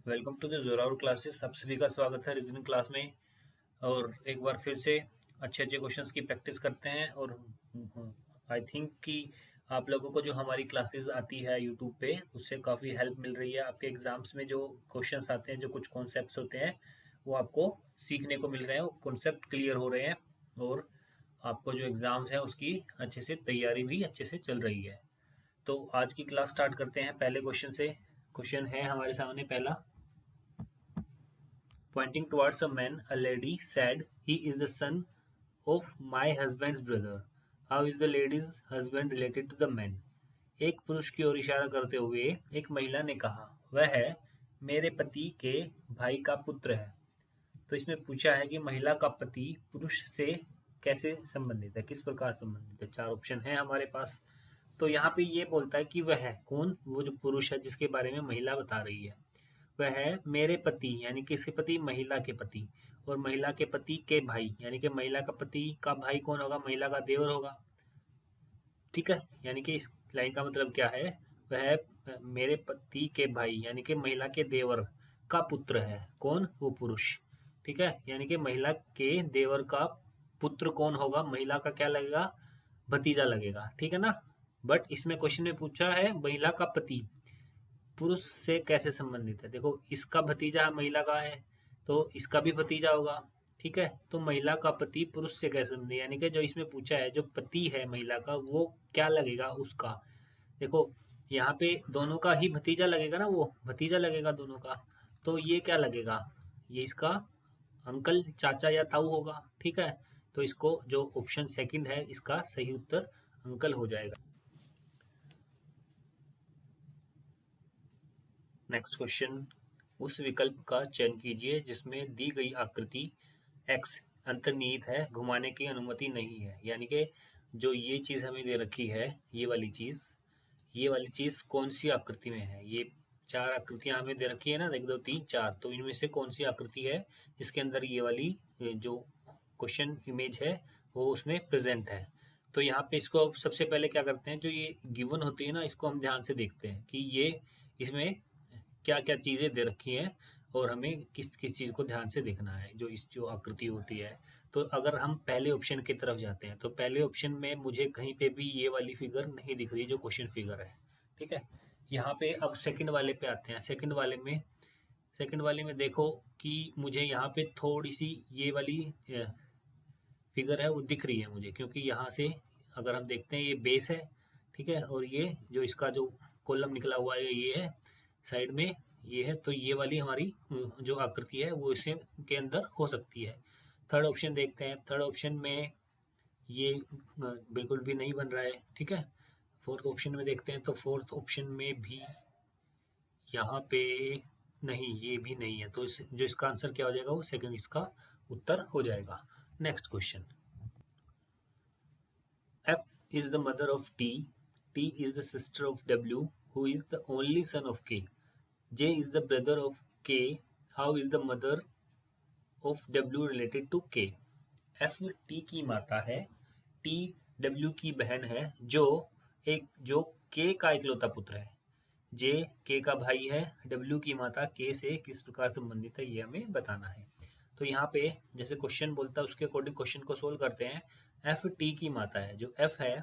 Welcome to the Zorawar classes. आप सभी का स्वागत है रीजनिंग क्लास में। और एक बार फिर से अच्छे अच्छे क्वेश्चंस की प्रैक्टिस करते हैं। और आई थिंक कि आप लोगों को जो हमारी क्लासेस आती है यूट्यूब पे उससे काफ़ी हेल्प मिल रही है। आपके एग्जाम्स में जो क्वेश्चंस आते हैं, जो कुछ कॉन्सेप्ट्स होते हैं, वो आपको सीखने को मिल रहे हैं, कॉन्सेप्ट क्लियर हो रहे हैं और आपको जो एग्ज़ाम्स हैं उसकी अच्छे से तैयारी भी अच्छे से चल रही है। तो आज की क्लास स्टार्ट करते हैं पहले क्वेश्चन से। क्वेश्चन है हमारे सामने पहला। Pointing towards a man, a lady said, "He is the son of my husband's brother. How is the lady's husband related to the man?" एक पुरुष की ओर इशारा करते हुए एक महिला ने कहा, वह है मेरे पति के भाई का पुत्र है। तो इसमें पूछा है कि महिला का पति पुरुष से कैसे संबंधित है, किस प्रकार संबंधित है। चार ऑप्शन है हमारे पास। तो यहाँ पे ये बोलता है कि वह है कौन, वो जो पुरुष है जिसके बारे में महिला बता रही है, वह है मेरे पति, यानी किसके पति, महिला के पति, और महिला के पति के भाई, यानी कि महिला का पति का भाई कौन होगा, महिला का देवर होगा। ठीक है, यानी कि इस लाइन का मतलब क्या है, वह मेरे पति के भाई यानी कि महिला के देवर का पुत्र है। कौन, वो पुरुष। ठीक है, यानी कि महिला के देवर का पुत्र कौन होगा, महिला का क्या लगेगा, भतीजा लगेगा। ठीक है ना। बट इसमें क्वेश्चन में पूछा है महिला का पति पुरुष से कैसे संबंधित है। देखो, इसका भतीजा महिला का है तो इसका भी भतीजा होगा। ठीक है, तो महिला का पति पुरुष से कैसे संबंधित, यानी कि जो इसमें पूछा है, जो पति है महिला का, वो क्या लगेगा उसका। देखो, यहाँ पे दोनों का ही भतीजा लगेगा ना, वो भतीजा लगेगा दोनों का। तो ये क्या लगेगा, ये इसका अंकल, चाचा या ताऊ होगा। ठीक है, तो इसको जो ऑप्शन सेकंड है इसका सही उत्तर अंकल हो जाएगा। नेक्स्ट क्वेश्चन, उस विकल्प का चयन कीजिए जिसमें दी गई आकृति x अंतर्निहित है, घुमाने की अनुमति नहीं है। यानी कि जो ये चीज़ हमें दे रखी है, ये वाली चीज़ कौन सी आकृति में है। ये चार आकृतियां हमें दे रखी है ना, 1 2 3 4, तो इनमें से कौन सी आकृति है जिसके अंदर ये वाली जो क्वेश्चन इमेज है वो उसमें प्रेजेंट है। तो यहाँ पे इसको सबसे पहले क्या करते हैं, जो ये गिवन होती है ना, इसको हम ध्यान से देखते हैं कि ये इसमें क्या क्या चीज़ें दे रखी हैं और हमें किस किस चीज़ को ध्यान से देखना है, जो इस जो आकृति होती है। तो अगर हम पहले ऑप्शन की तरफ जाते हैं तो पहले ऑप्शन में मुझे कहीं पे भी ये वाली फिगर नहीं दिख रही जो क्वेश्चन फिगर है। ठीक है, यहाँ पे अब सेकंड वाले पे आते हैं। सेकंड वाले में देखो कि मुझे यहाँ पे थोड़ी सी ये वाली फिगर है वो दिख रही है मुझे, क्योंकि यहाँ से अगर हम देखते हैं ये बेस है। ठीक है, और ये जो इसका जो कॉलम निकला हुआ है ये है साइड में, ये है। तो ये वाली हमारी जो आकृति है वो इसे के अंदर हो सकती है। थर्ड ऑप्शन देखते हैं। थर्ड ऑप्शन में ये बिल्कुल भी नहीं बन रहा है। ठीक है, फोर्थ ऑप्शन में देखते हैं तो फोर्थ ऑप्शन में भी यहाँ पे नहीं, ये भी नहीं है। तो जो इसका आंसर क्या हो जाएगा, वो सेकंड इसका उत्तर हो जाएगा। Next question, F is the mother of T, T is the sister of W, who is the only son of K, J is the brother of K, how is the mother of W related to K। F T की माता है, T W की बहन है, जो K का इकलौता पुत्र है, J K का भाई है, W की माता K से किस प्रकार संबंधित है ये हमें बताना है। तो यहाँ पे जैसे क्वेश्चन बोलता है उसके अकॉर्डिंग क्वेश्चन को सोल्व करते हैं। F T की माता है, जो F है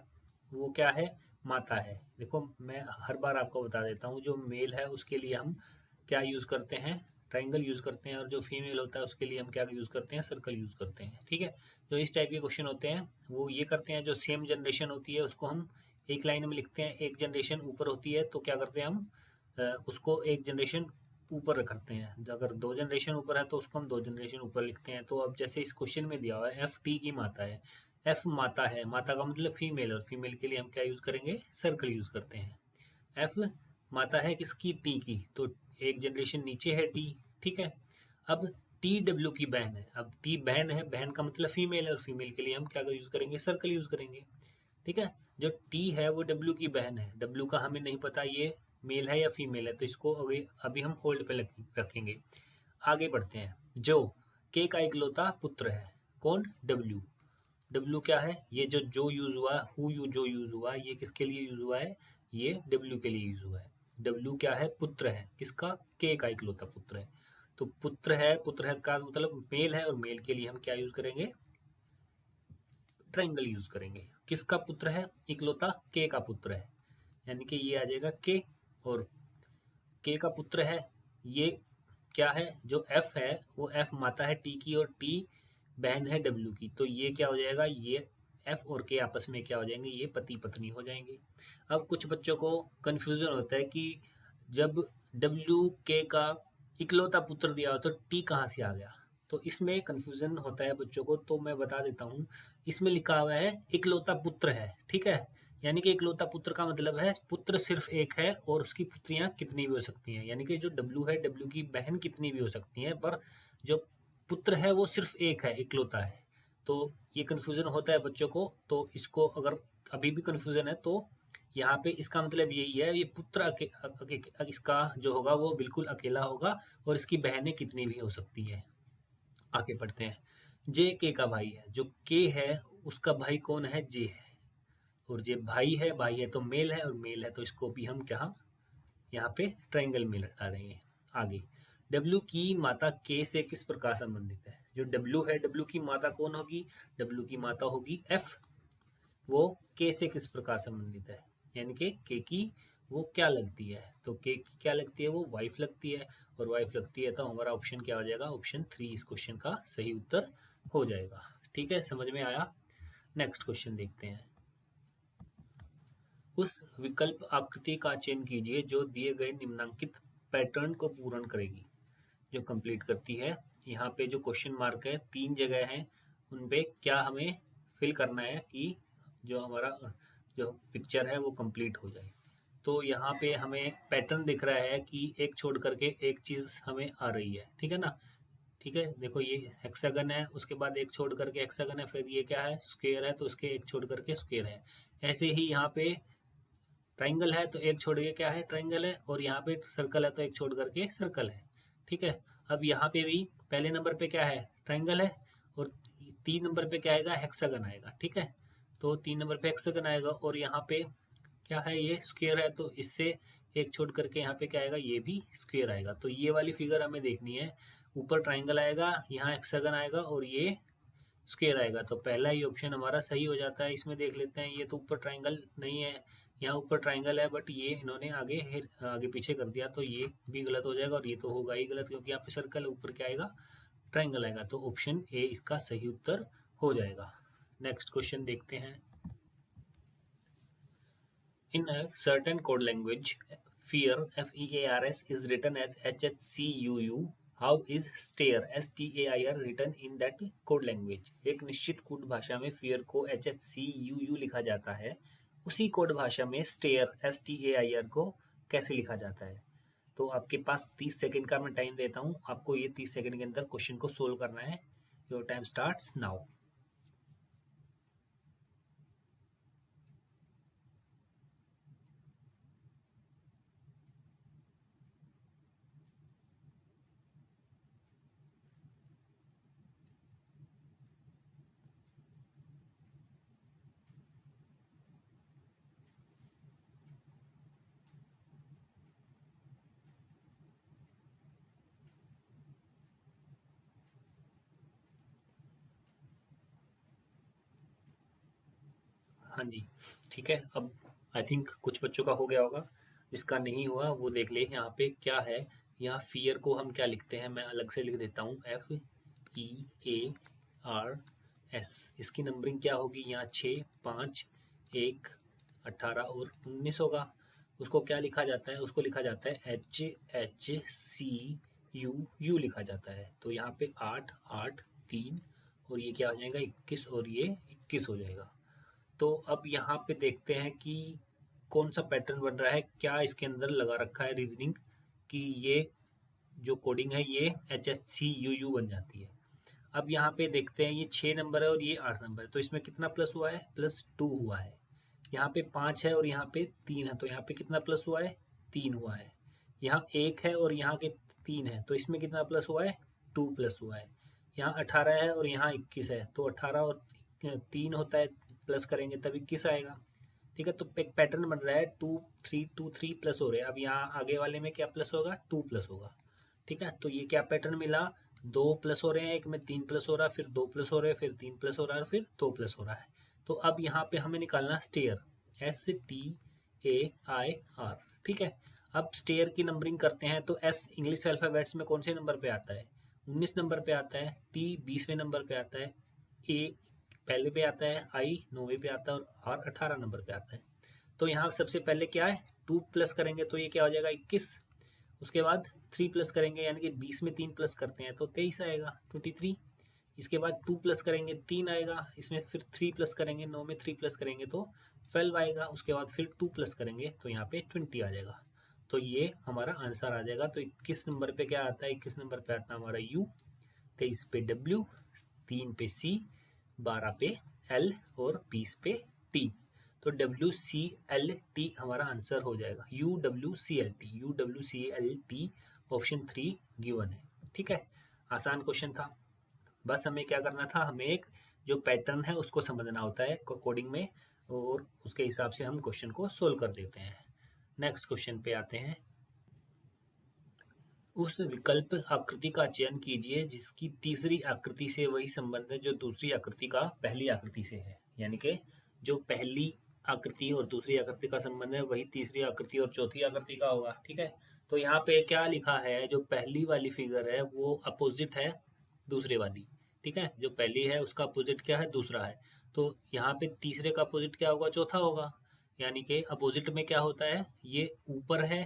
वो क्या है, माता है। देखो, मैं हर बार आपको बता देता हूँ, जो मेल है उसके लिए हम क्या यूज़ करते हैं, ट्राइंगल यूज़ करते हैं, और जो फीमेल होता है उसके लिए हम क्या यूज़ करते हैं, सर्कल यूज़ करते हैं। ठीक है, जो इस टाइप के क्वेश्चन होते हैं वो ये करते हैं। जो सेम जनरेशन होती है उसको हम एक लाइन में लिखते हैं, एक जनरेशन ऊपर होती है तो क्या करते हैं हम उसको एक जनरेशन ऊपर रखते हैं। अगर 2 जनरेशन ऊपर है तो उसको हम 2 जनरेशन ऊपर लिखते हैं। तो अब जैसे इस क्वेश्चन में दिया हुआ है एफ टी की माता है, एफ माता है, माता का मतलब फीमेल, और फीमेल के लिए हम क्या यूज़ करेंगे, सर्कल यूज़ करते हैं। एफ माता है किसकी, टी की, तो एक जनरेशन नीचे है टी। ठीक है, अब टी डब्ल्यू की बहन है। अब टी बहन है, बहन का मतलब फीमेल है, और फीमेल के लिए हम क्या यूज़ करेंगे, सर्कल यूज़ करेंगे। ठीक है, जो टी है वो डब्ल्यू की बहन है, डब्ल्यू का हमें नहीं पता ये मेल है या फीमेल है, तो इसको अभी हम होल्ड पे रखेंगे। आगे बढ़ते हैं। जो के का इकलौता पुत्र है, कौन, डब्ल्यू। डब्ल्यू क्या है, ये जो यूज हुआ, हु यू जो यूज हुआ, ये किसके लिए यूज हुआ है, ये डब्ल्यू के लिए यूज हुआ है। W क्या है? पुत्र है। किसका? K का इकलौता पुत्र है। तो पुत्र है का मतलब मेल है, और मेल के लिए हम क्या यूज करेंगे? ट्राइंगल यूज करेंगे। किसका पुत्र है? इकलौता K का पुत्र है, यानी कि ये आ जाएगा K, और K का पुत्र है। ये क्या है? जो F है वो F माता है T की, और T बहन है W की। तो ये क्या हो जाएगा? ये F और K आपस में क्या हो जाएंगे? ये पति पत्नी हो जाएंगे। अब कुछ बच्चों को कंफ्यूजन होता है कि जब W K का इकलौता पुत्र दिया हो तो T कहाँ से आ गया? तो इसमें कंफ्यूजन होता है बच्चों को, तो मैं बता देता हूँ। इसमें लिखा हुआ है इकलौता पुत्र है, ठीक है। यानी कि इकलौता पुत्र का मतलब है पुत्र सिर्फ एक है, और उसकी पुत्रियां कितनी भी हो सकती हैं। यानी कि जो W है, W की बहन कितनी भी हो सकती हैं, पर जो पुत्र है वो सिर्फ एक है, इकलौता है। तो ये कंफ्यूजन होता है बच्चों को, तो इसको अगर अभी भी कंफ्यूजन है तो यहाँ पे इसका मतलब यही है, ये पुत्र इसका जो होगा वो बिल्कुल अकेला होगा, और इसकी बहनें कितनी भी हो सकती है। आगे बढ़ते हैं। जे के का भाई है। जो के है उसका भाई कौन है? जे है। और जे भाई है तो मेल है, और मेल है तो इसको भी हम क्या यहाँ पे ट्राइंगल में लगा रहे हैं। आगे, डब्ल्यू की माता के से किस प्रकार संबंधित है? जो डब्ल्यू है, डब्ल्यू की माता कौन होगी? डब्ल्यू की माता होगी एफ। वो के से किस प्रकार संबंधित है? यानी कि के की वो क्या लगती है? तो के की क्या लगती है? वो वाइफ लगती है, और वाइफ लगती है तो हमारा ऑप्शन क्या हो जाएगा? ऑप्शन 3 इस क्वेश्चन का सही उत्तर हो जाएगा। ठीक है, समझ में आया? नेक्स्ट क्वेश्चन देखते हैं। उस विकल्प आकृति का चयन कीजिए जो दिए गए निम्नलिखित पैटर्न को पूर्ण करेगी, जो कंप्लीट करती है। यहाँ पे जो क्वेश्चन मार्क है 3 जगह हैं, उन पे क्या हमें फिल करना है कि जो हमारा जो पिक्चर है वो कंप्लीट हो जाए। तो यहाँ पे हमें पैटर्न दिख रहा है कि एक छोड़ करके एक चीज़ हमें आ रही है, ठीक है ना। ठीक है, देखो ये हेक्सागन है, उसके बाद एक छोड़ करके हेक्सागन है, फिर ये क्या है? स्क्वायर है, तो उसके एक छोड़ करके स्क्वायर है। ऐसे ही यहाँ पे ट्राइंगल है तो एक छोड़ के क्या है? ट्राइंगल है, और यहाँ पे सर्कल है तो एक छोड़ करके सर्कल है। ठीक है, अब यहाँ पे भी पहले नंबर पे क्या है? ट्राइंगल है, और 3 नंबर पे क्या आएगा? हेक्सागन आएगा। ठीक है, तो 3 नंबर पे हेक्सागन आएगा, और यहाँ पे क्या है? ये स्क्वायर है, तो इससे एक छोड़ करके यहाँ पे क्या आएगा? ये भी स्क्वायर आएगा। तो ये वाली फिगर हमें देखनी है। ऊपर ट्राइंगल आएगा, यहाँ हेक्सागन आएगा, और ये स्क्वायर आएगा। तो पहला ही ऑप्शन हमारा सही हो जाता है। इसमें देख लेते हैं, ये तो ऊपर ट्राइंगल नहीं है, यहाँ ऊपर ट्राइंगल है, बट ये इन्होंने आगे आगे पीछे कर दिया, तो ये भी गलत हो जाएगा, और ये तो होगा ही गलत, क्योंकि यहाँ पे सर्कल ऊपर क्या आएगा? ट्राइंगल आएगा। तो ऑप्शन ए इसका सही उत्तर हो जाएगा। नेक्स्ट क्वेश्चन देखते हैं। In a certain code language, fear FEARS is written as HHCUU. How is stare STAIR written in that code language? एक निश्चित कोड भाषा में fear को HHCUU लिखा जाता है, उसी कोड भाषा में stare STAIR को कैसे लिखा जाता है? तो आपके पास 30 सेकंड का मैं टाइम देता हूँ, आपको ये 30 सेकंड के अंदर क्वेश्चन को सोल्व करना है। Your time starts now. हाँ जी, ठीक है। अब आई थिंक कुछ बच्चों का हो गया होगा, जिसका नहीं हुआ वो देख ले यहाँ पे क्या है। यहाँ फियर को हम क्या लिखते हैं? मैं अलग से लिख देता हूँ, FEARS। इसकी नंबरिंग क्या होगी? यहाँ 6, 5, 1, 18 और 19 होगा। उसको क्या लिखा जाता है? उसको लिखा जाता है HHCUU लिखा जाता है। तो यहाँ पे 8, 8, 3, और ये क्या हो जाएगा? 21, और ये 21 हो जाएगा। तो अब यहाँ पे देखते हैं कि कौन सा पैटर्न बन रहा है, क्या इसके अंदर लगा रखा है रीजनिंग कि ये जो कोडिंग है ये HHCUU बन जाती है। अब यहाँ पे देखते हैं, ये 6 नंबर है और ये 8 नंबर है, तो इसमें कितना प्लस हुआ है? +2 हुआ है। यहाँ पे 5 है और यहाँ पे 3 है, तो यहाँ पे कितना प्लस हुआ है? 3 हुआ है। यहाँ 1 है और यहाँ के 3 है, तो इसमें कितना प्लस हुआ है? 2 प्लस हुआ है। यहाँ 18 है और यहाँ 21 है, तो 18 और 3 होता है, प्लस करेंगे तब 21 आएगा। ठीक है। तो एक पैटर्न बन रहा है 2 3 प्लस हो रहे हैं। अब यहाँ आगे वाले में क्या प्लस होगा, 2 प्लस होगा। ठीक है, तो ये क्या पैटर्न मिला, 2 प्लस हो रहे हैं, एक में 3 प्लस हो रहा है, फिर 2 प्लस हो रहे हैं, फिर 3 प्लस हो रहा है, फिर 2 प्लस हो रहा है। तो अब यहाँ पे हमें निकालना स्टेयर, STAIR। ठीक है, अब स्टेयर की नंबरिंग करते हैं तो S इंग्लिश अल्फ़ाबेट्स में कौन से नंबर पे आता है, 19 नंबर पे आता है, T 20वें नंबर पे आता है, A पहले पे आता है, I 9वें पे आता है और R 18 नंबर पे आता है। तो यहाँ सबसे पहले क्या है, 2 प्लस करेंगे तो ये क्या हो जाएगा 21। उसके बाद 3 प्लस करेंगे यानी कि 20 में 3 प्लस करते हैं तो 23 आएगा 23। इसके बाद 2 प्लस करेंगे 3 आएगा, इसमें फिर 3 प्लस करेंगे, 9 में 3 प्लस करेंगे तो 12 आएगा। उसके बाद फिर 2 प्लस करेंगे तो यहाँ पे 20 आ जाएगा। तो ये हमारा आंसर आ जाएगा। तो 21 नंबर पे क्या आता है, 21 नंबर पे आता है हमारा U, 23 पे W, 3 पे C, 12 पे L और 20 पे T। तो WCLT हमारा आंसर हो जाएगा, UWCLT ऑप्शन 3 गिवन है। ठीक है, आसान क्वेश्चन था। बस हमें क्या करना था, हमें एक जो पैटर्न है उसको समझना होता है कोडिंग में, और उसके हिसाब से हम क्वेश्चन को सोल्व कर देते हैं। नेक्स्ट क्वेश्चन पे आते हैं। उस विकल्प आकृति का चयन कीजिए जिसकी तीसरी आकृति से वही संबंध है जो दूसरी आकृति का पहली आकृति से है। यानी कि जो पहली आकृति और दूसरी आकृति का संबंध है वही तीसरी आकृति और चौथी आकृति का होगा। ठीक है, तो यहाँ पे क्या लिखा है, जो पहली वाली फिगर है वो अपोजिट है दूसरे वाली। ठीक है, जो पहली है उसका अपोजिट क्या है, दूसरा है। तो यहाँ पे तीसरे का अपोजिट क्या होगा, चौथा होगा। यानी कि अपोजिट में क्या होता है, ये ऊपर है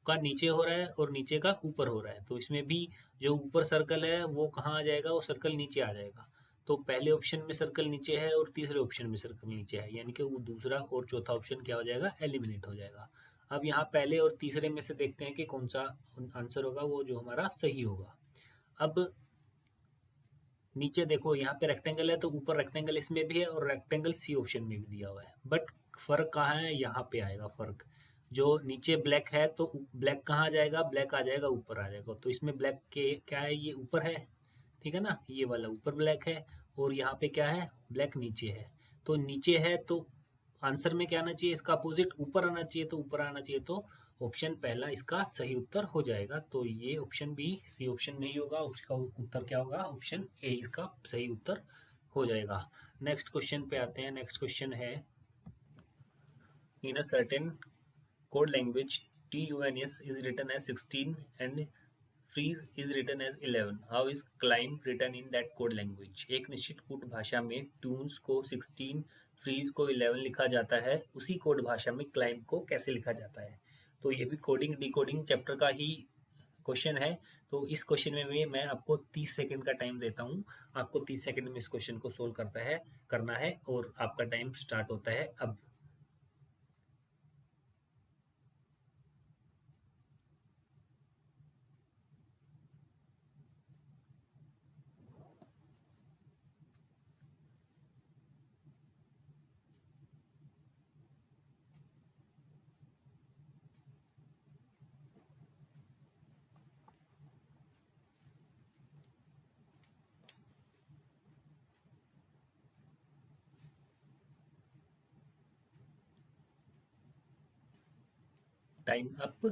का नीचे हो रहा है और नीचे का ऊपर हो रहा है। तो इसमें भी जो ऊपर सर्कल है वो कहाँ आ जाएगा, वो सर्कल नीचे आ जाएगा। तो पहले ऑप्शन में सर्कल नीचे है और तीसरे ऑप्शन में सर्कल नीचे है, यानी कि वो दूसरा और चौथा ऑप्शन क्या हो जाएगा, एलिमिनेट हो जाएगा। अब यहाँ पहले और तीसरे में से देखते हैं कि कौन सा आंसर होगा वो जो हमारा सही होगा। अब नीचे देखो, यहाँ पे रेक्टेंगल है तो ऊपर रेक्टेंगल इसमें भी है और रेक्टेंगल सी ऑप्शन में भी दिया हुआ है। बट फर्क कहाँ है, यहाँ पे आएगा फर्क। जो नीचे ब्लैक है तो ब्लैक कहाँ आ जाएगा, ब्लैक आ जाएगा ऊपर आ जाएगा। तो इसमें ब्लैक के क्या है, ये ऊपर है। ठीक है ना, ये वाला ऊपर ब्लैक है और यहाँ पे क्या है, ब्लैक नीचे है। तो नीचे है तो आंसर में क्या आना चाहिए, इसका अपोजिट ऊपर आना चाहिए। तो ऊपर आना चाहिए तो ऑप्शन पहला इसका सही उत्तर हो जाएगा। तो ये ऑप्शन बी सी ऑप्शन नहीं होगा, उसका उत्तर क्या होगा, ऑप्शन ए इसका सही उत्तर हो जाएगा। नेक्स्ट क्वेश्चन पे आते हैं। नेक्स्ट क्वेश्चन है, in a certain code language TUNS is written as 16 and freeze is written as 11. How is climb written in that code language? एक निश्चित कोड भाषा में tunes को 16, freeze को 11 लिखा जाता है, उसी कोड भाषा में climb को कैसे लिखा जाता है? तो ये भी कोडिंग डिकोडिंग चैप्टर का ही क्वेश्चन है। तो इस क्वेश्चन में भी मैं आपको 30 सेकंड का टाइम देता हूँ। आपको 30 सेकंड में इस क्वेश्चन को सोल्व करना है और आपका टाइम स्टार्ट होता है अब। Time up.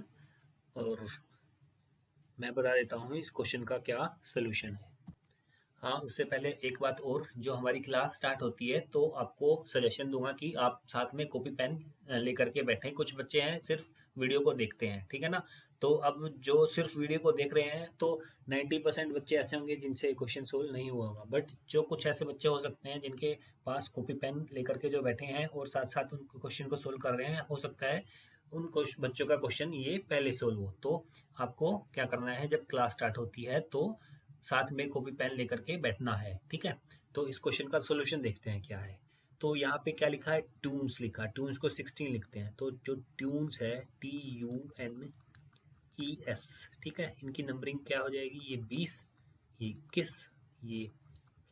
और मैं बता देता हूँ इस क्वेश्चन का क्या सोल्यूशन है। हाँ, उससे पहले एक बात और, जो हमारी क्लास स्टार्ट होती है तो आपको सजेशन दूंगा कि आप साथ में कॉपी पेन लेकर के बैठें। कुछ बच्चे हैं सिर्फ वीडियो को देखते हैं, ठीक है ना। तो अब जो सिर्फ वीडियो को देख रहे हैं तो 90% बच्चे ऐसे होंगे जिनसे क्वेश्चन सोल्व नहीं हुआ होगा। बट जो कुछ ऐसे बच्चे हो सकते हैं जिनके पास कॉपी पेन लेकर के जो बैठे हैं और साथ साथ उन क्वेश्चन को सोल्व कर रहे हैं, हो सकता है उन बच्चों का क्वेश्चन ये पहले सोल्व हो। तो आपको क्या करना है, जब क्लास स्टार्ट होती है तो साथ में कॉपी पेन लेकर के बैठना है, ठीक है। तो इस क्वेश्चन का सॉल्यूशन देखते हैं क्या है। तो यहाँ पे क्या लिखा है, ट्यून्स लिखा है। ट्यून्स को 16 लिखते हैं। तो जो ट्यून्स है TUNES, ठीक है, इनकी नंबरिंग क्या हो जाएगी, ये 20, ये 21, ये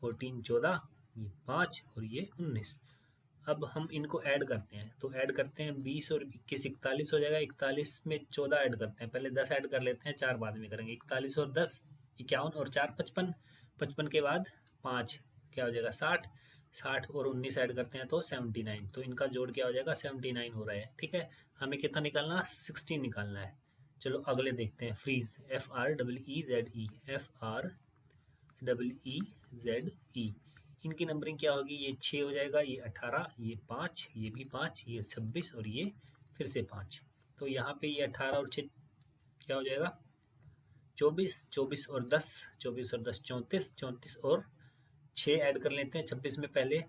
14 14, ये 5 और ये 19। अब हम इनको ऐड करते हैं। तो ऐड करते हैं 20 और 21 41 हो जाएगा। 41 में 14 ऐड करते हैं, पहले 10 ऐड कर लेते हैं, 4 बाद में करेंगे। 41 और 10 51 और 4 55, 55 के बाद 5 क्या हो जाएगा 60, 60 और 19 ऐड करते हैं तो 79, तो इनका जोड़ क्या हो जाएगा 79 हो रहा है। ठीक है, हमें कितना निकालना 16 निकालना है। चलो अगले देखते हैं, फ्रीज FREEZE, FREEZE, इनकी नंबरिंग क्या होगी, ये 6 हो जाएगा, ये 18, ये 5, ये भी 5, ये 26 और ये फिर से 5। तो यहाँ पे ये 18 और 6 क्या हो जाएगा 24, 24 और 10, 24 और 10 34, 34 और 6 ऐड कर लेते हैं 26 में पहले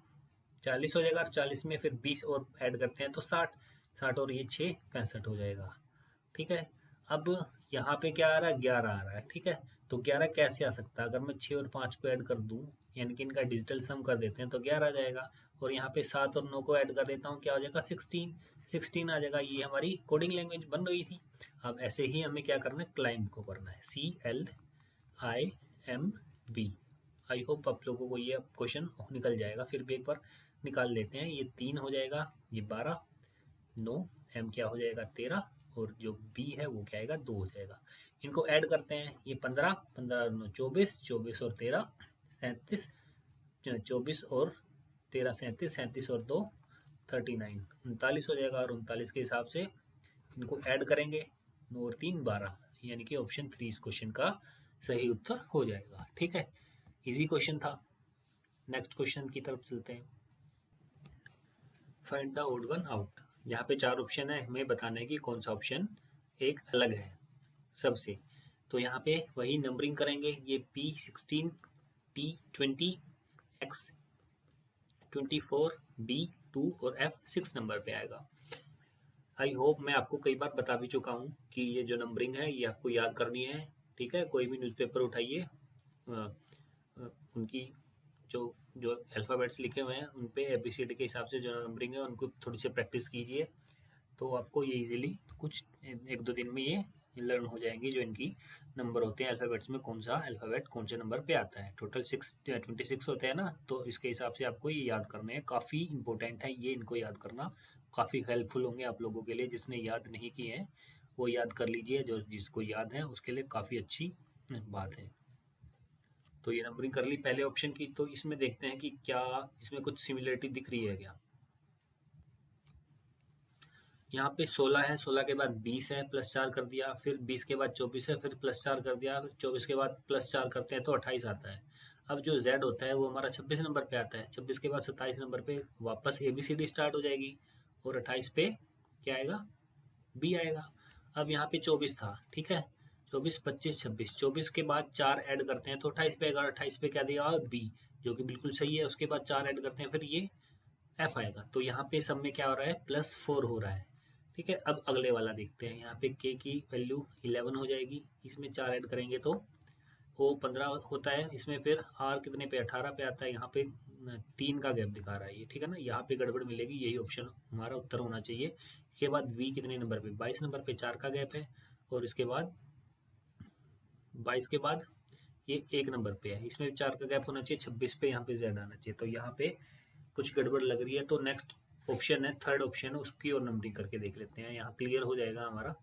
40 हो जाएगा, और 40 में फिर 20 और ऐड करते हैं तो 60, 60 और ये 6 65 हो जाएगा। ठीक है, अब यहाँ पे क्या आ रहा है 11 आ रहा है। ठीक है, तो 11 कैसे आ सकता है, अगर मैं 6 और 5 को ऐड कर दूं, यानी कि इनका डिजिटल सम कर देते हैं तो 11 आ जाएगा, और यहाँ पे 7 और 9 को ऐड कर देता हूँ, क्या हो जाएगा 16, 16 आ जाएगा। ये हमारी कोडिंग लैंग्वेज बन रही थी। अब ऐसे ही हमें क्या करना है, क्लाइंब को करना है, CLIMB। आई होप आप लोगों को ये क्वेश्चन निकल जाएगा, फिर भी एक बार निकाल लेते हैं। ये 3 हो जाएगा, ये 12, 9, M क्या हो जाएगा 13, और जो B है वो क्या आएगा 2 हो जाएगा। इनको ऐड करते हैं, ये 15, 15 और 9 24, 24 और 13 37, 24 और 13 37, 37 और 2 39, 39 हो जाएगा, और 39 के हिसाब से इनको ऐड करेंगे, 9 और 3 12, यानी कि ऑप्शन 3 इस क्वेश्चन का सही उत्तर हो जाएगा। ठीक है, इजी क्वेश्चन था। नेक्स्ट क्वेश्चन की तरफ चलते हैं। Find the odd one out. यहाँ पे 4 ऑप्शन है, हमें बताना है कि कौन सा ऑप्शन एक अलग है सबसे। तो यहाँ पे वही नंबरिंग करेंगे, ये P16, T20, X24, B2 और F6 नंबर पे आएगा। आई होप मैं आपको कई बार बता भी चुका हूँ कि ये जो नंबरिंग है ये आपको याद करनी है। ठीक है, कोई भी न्यूज़पेपर उठाइए, उनकी जो जो अल्फ़ाबेट्स लिखे हुए हैं उन पे ABCD के हिसाब से जो नंबरिंग है उनको थोड़ी सी प्रैक्टिस कीजिए, तो आपको ये इजीली कुछ 1-2 दिन में ये लर्न हो जाएंगी जो इनकी नंबर होते हैं अल्फ़ाबेट्स में, कौन सा अल्फ़ाबेट कौन से नंबर पे आता है। टोटल 26 होते हैं ना, तो इसके हिसाब से आपको ये याद करने हैं। काफ़ी इंपॉर्टेंट है ये, इनको याद करना काफ़ी हेल्पफुल होंगे आप लोगों के लिए। जिसने याद नहीं किए हैं वो याद कर लीजिए, जो जिसको याद है उसके लिए काफ़ी अच्छी बात है। तो ये नंबरिंग कर ली पहले ऑप्शन की, तो इसमें देखते हैं कि क्या इसमें कुछ सिमिलरिटी दिख रही है क्या। यहाँ पे 16 है, 16 के बाद 20 है, प्लस 4 कर दिया, फिर 20 के बाद 24 है, फिर प्लस 4 कर दिया, फिर 24 के बाद प्लस 4 करते हैं तो 28 आता है। अब जो Z होता है वो हमारा 26 नंबर पे आता है, 26 के बाद 27 नंबर पे वापस ABCD स्टार्ट हो जाएगी, और 28 पे क्या आएगा B आएगा। अब यहाँ पे 24 था, ठीक है, 24 25 26, 24 के बाद 4 ऐड करते हैं तो 28 पे आएगा, 28 पे क्या दिया B, जो कि बिल्कुल सही है। उसके बाद 4 ऐड करते हैं, फिर ये F आएगा। तो यहाँ पे सब में क्या हो रहा है +4 हो रहा है। ठीक है, अब अगले वाला देखते हैं। यहाँ पे K की वैल्यू 11 हो जाएगी, इसमें 4 ऐड करेंगे तो O 15 होता है, इसमें फिर R कितने पे 18 पे आता है, यहाँ पे 3 का गैप दिखा रहा है ये। ठीक है ना, यहाँ पे गड़बड़ मिलेगी, यही ऑप्शन हमारा उत्तर होना चाहिए। इसके बाद V कितने नंबर पे 22 नंबर पे 4 का गैप है, और इसके बाद 22 के बाद ये 1 नंबर पे है, इसमें 4 का गैप होना चाहिए, 26 पे यहाँ पे Z आना चाहिए। तो यहाँ पे कुछ गड़बड़ लग रही है, तो नेक्स्ट ऑप्शन है, थर्ड ऑप्शन है, उसकी और नंबरिंग करके देख लेते हैं, यहाँ क्लियर हो जाएगा हमारा।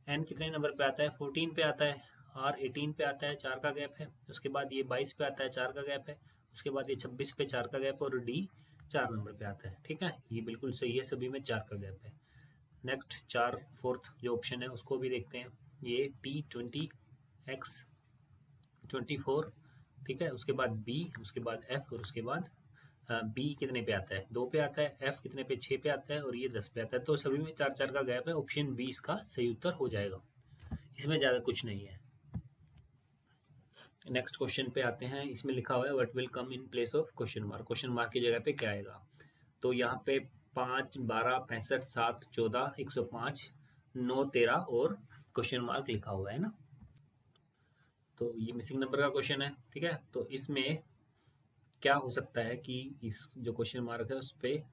N कितने नंबर पे आता है 14 पे आता है, R 18 पे आता है, 4 का गैप है। उसके बाद ये 22 पे आता है, 4 का गैप है। उसके बाद ये 26 पे 4 का गैप, और D 4 नंबर पे आता है। ठीक है, ये बिल्कुल सही है, सभी में 4 का गैप है। नेक्स्ट फोर्थ जो ऑप्शन है उसको भी देखते हैं, ये T20, X24, ठीक है, उसके बाद B, उसके बाद F, और उसके बाद B कितने पे आता है 2 पे आता है, F कितने पे 6 पे आता है, और ये 10 पे आता है। तो सभी में 4 का गैप है, ऑप्शन B इसका सही उत्तर हो जाएगा, इसमें ज़्यादा कुछ नहीं है। नेक्स्ट क्वेश्चन पे आते हैं, इसमें लिखा हुआ है what will come in place of question mark. Question mark की जगह पे क्या आएगा, तो यहाँ पे 5 12 65 7 14 105 9 13 और क्वेश्चन मार्क लिखा हुआ है ना, तो ये मिसिंग नंबर का क्वेश्चन है। ठीक है, तो इसमें क्या हो सकता है कि इस जो क्वेश्चन मार्क है उस पर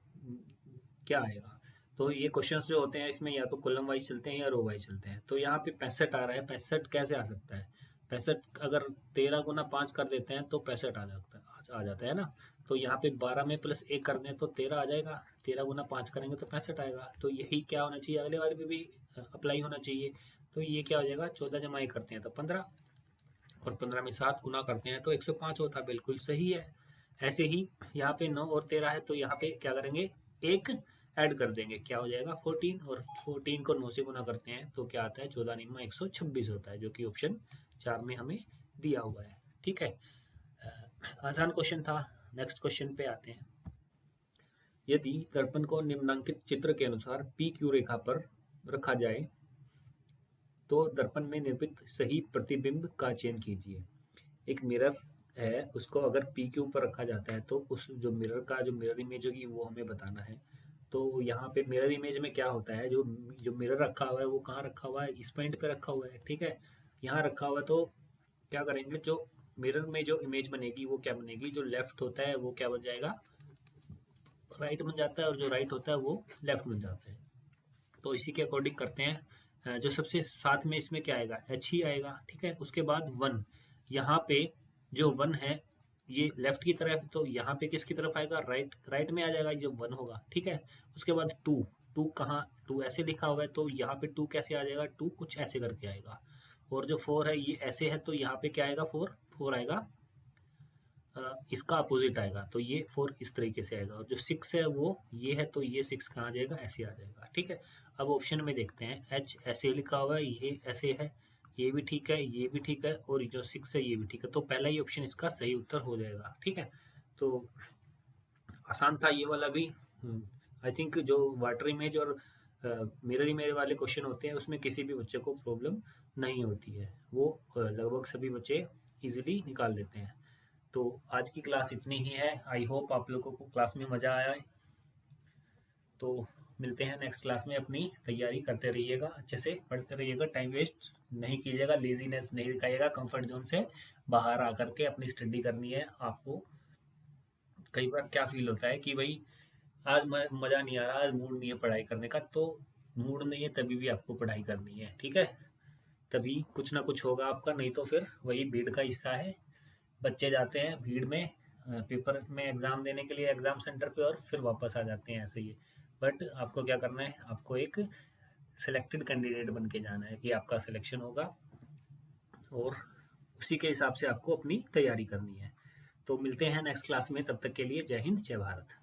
क्या आएगा। तो ये क्वेश्चंस जो होते हैं इसमें या तो कॉलम वाइज चलते हैं या रो वाइज चलते हैं। तो यहाँ पे 65 आ रहा है, 65 कैसे आ सकता है, 65 अगर 13 गुना 5 कर देते हैं तो 65 आ जाता है ना। तो यहाँ पे 12 में +1 कर दें तो 13 आ जाएगा, 13 गुना 5 करेंगे तो 65 आएगा। तो यही क्या होना चाहिए, अगले वाले पे भी अप्लाई होना चाहिए। तो ये क्या हो जाएगा 14 जमा 1 करते हैं तो 15, और 15 में 7 गुना करते हैं तो 105 होता है, बिल्कुल सही है ऐसे ही यहाँ पे 9 और 13 है, तो यहाँ पे क्या करेंगे, एक ऐड कर देंगे, क्या हो जाएगा 14, और 14 को 9 से गुना करते हैं तो क्या आता है 14 9 126 होता है, जो कि ऑप्शन 4 में हमें दिया हुआ है। ठीक है, आसान क्वेश्चन था। नेक्स्ट क्वेश्चन पे आते हैं। यदि दर्पण को निम्नांकित चित्र के अनुसार पी क्यू रेखा पर रखा जाए तो दर्पण में निर्मित सही प्रतिबिंब का चयन कीजिए। एक मिरर है, उसको अगर पी क्यू पर रखा जाता है तो उस जो मिरर का जो मिरर इमेज होगी वो हमें बताना है। तो यहाँ पे मिरर इमेज में क्या होता है, जो जो मिरर रखा हुआ है वो कहाँ रखा हुआ है, इस पॉइंट पे रखा हुआ है। ठीक है, यहाँ रखा हुआ है, तो क्या करेंगे, जो मिरर में जो इमेज बनेगी वो क्या बनेगी, जो लेफ्ट होता है वो क्या बन जाएगा, राइट बन जाता है, और जो राइट होता है वो लेफ्ट बन जाता है। तो इसी के अकॉर्डिंग करते हैं। जो सबसे साथ में इसमें क्या आएगा, एच ही आएगा। ठीक है, उसके बाद 1, यहाँ पे जो 1 है ये लेफ्ट की तरफ, तो यहाँ पे किसकी तरफ आएगा, राइट, राइट में आ जाएगा जो 1 होगा। ठीक है, उसके बाद 2, 2 कहाँ, 2 ऐसे लिखा हुआ है तो यहाँ पे 2 कैसे आ जाएगा, 2 कुछ ऐसे करके आएगा। और जो 4 है ये ऐसे है, तो यहाँ पे क्या आएगा, 4 आएगा, इसका अपोजिट आएगा, तो ये 4 इस तरीके से आएगा। और जो 6 है वो ये है, तो ये 6 कहाँ आ जाएगा, ऐसे आ जाएगा। ठीक है, अब ऑप्शन में देखते हैं, एच ऐसे लिखा हुआ है, ये ऐसे है, ये भी ठीक है, ये भी ठीक है, और जो 6 है ये भी ठीक है, तो पहला ही ऑप्शन इसका सही उत्तर हो जाएगा। ठीक है, तो आसान था ये वाला भी। आई थिंक जो वाटर इमेज और मिरर इमेज वाले क्वेश्चन होते हैं उसमें किसी भी बच्चे को प्रॉब्लम नहीं होती है, वो लगभग सभी बच्चे इजीली निकाल लेते हैं। तो आज की क्लास इतनी ही है। आई होप आप लोगों को क्लास में मज़ा आया है। तो मिलते हैं नेक्स्ट क्लास में। अपनी तैयारी करते रहिएगा, अच्छे से पढ़ते रहिएगा, टाइम वेस्ट नहीं कीजिएगा, लेजीनेस नहीं दिखाइएगा, कंफर्ट जोन से बाहर आकर के अपनी स्टडी करनी है आपको। कई बार क्या फील होता है कि भाई आज मज़ा नहीं आ रहा, आज मूड नहीं है पढ़ाई करने का, तो मूड नहीं है तभी भी आपको पढ़ाई करनी है। ठीक है, तभी कुछ ना कुछ होगा आपका, नहीं तो फिर वही भीड़ का हिस्सा है। बच्चे जाते हैं भीड़ में पेपर में एग्ज़ाम देने के लिए एग्ज़ाम सेंटर पे, और फिर वापस आ जाते हैं ऐसे ही। बट आपको क्या करना है, आपको एक सिलेक्टेड कैंडिडेट बन के जाना है कि आपका सिलेक्शन होगा, और उसी के हिसाब से आपको अपनी तैयारी करनी है। तो मिलते हैं नेक्स्ट क्लास में, तब तक के लिए जय हिंद जय भारत।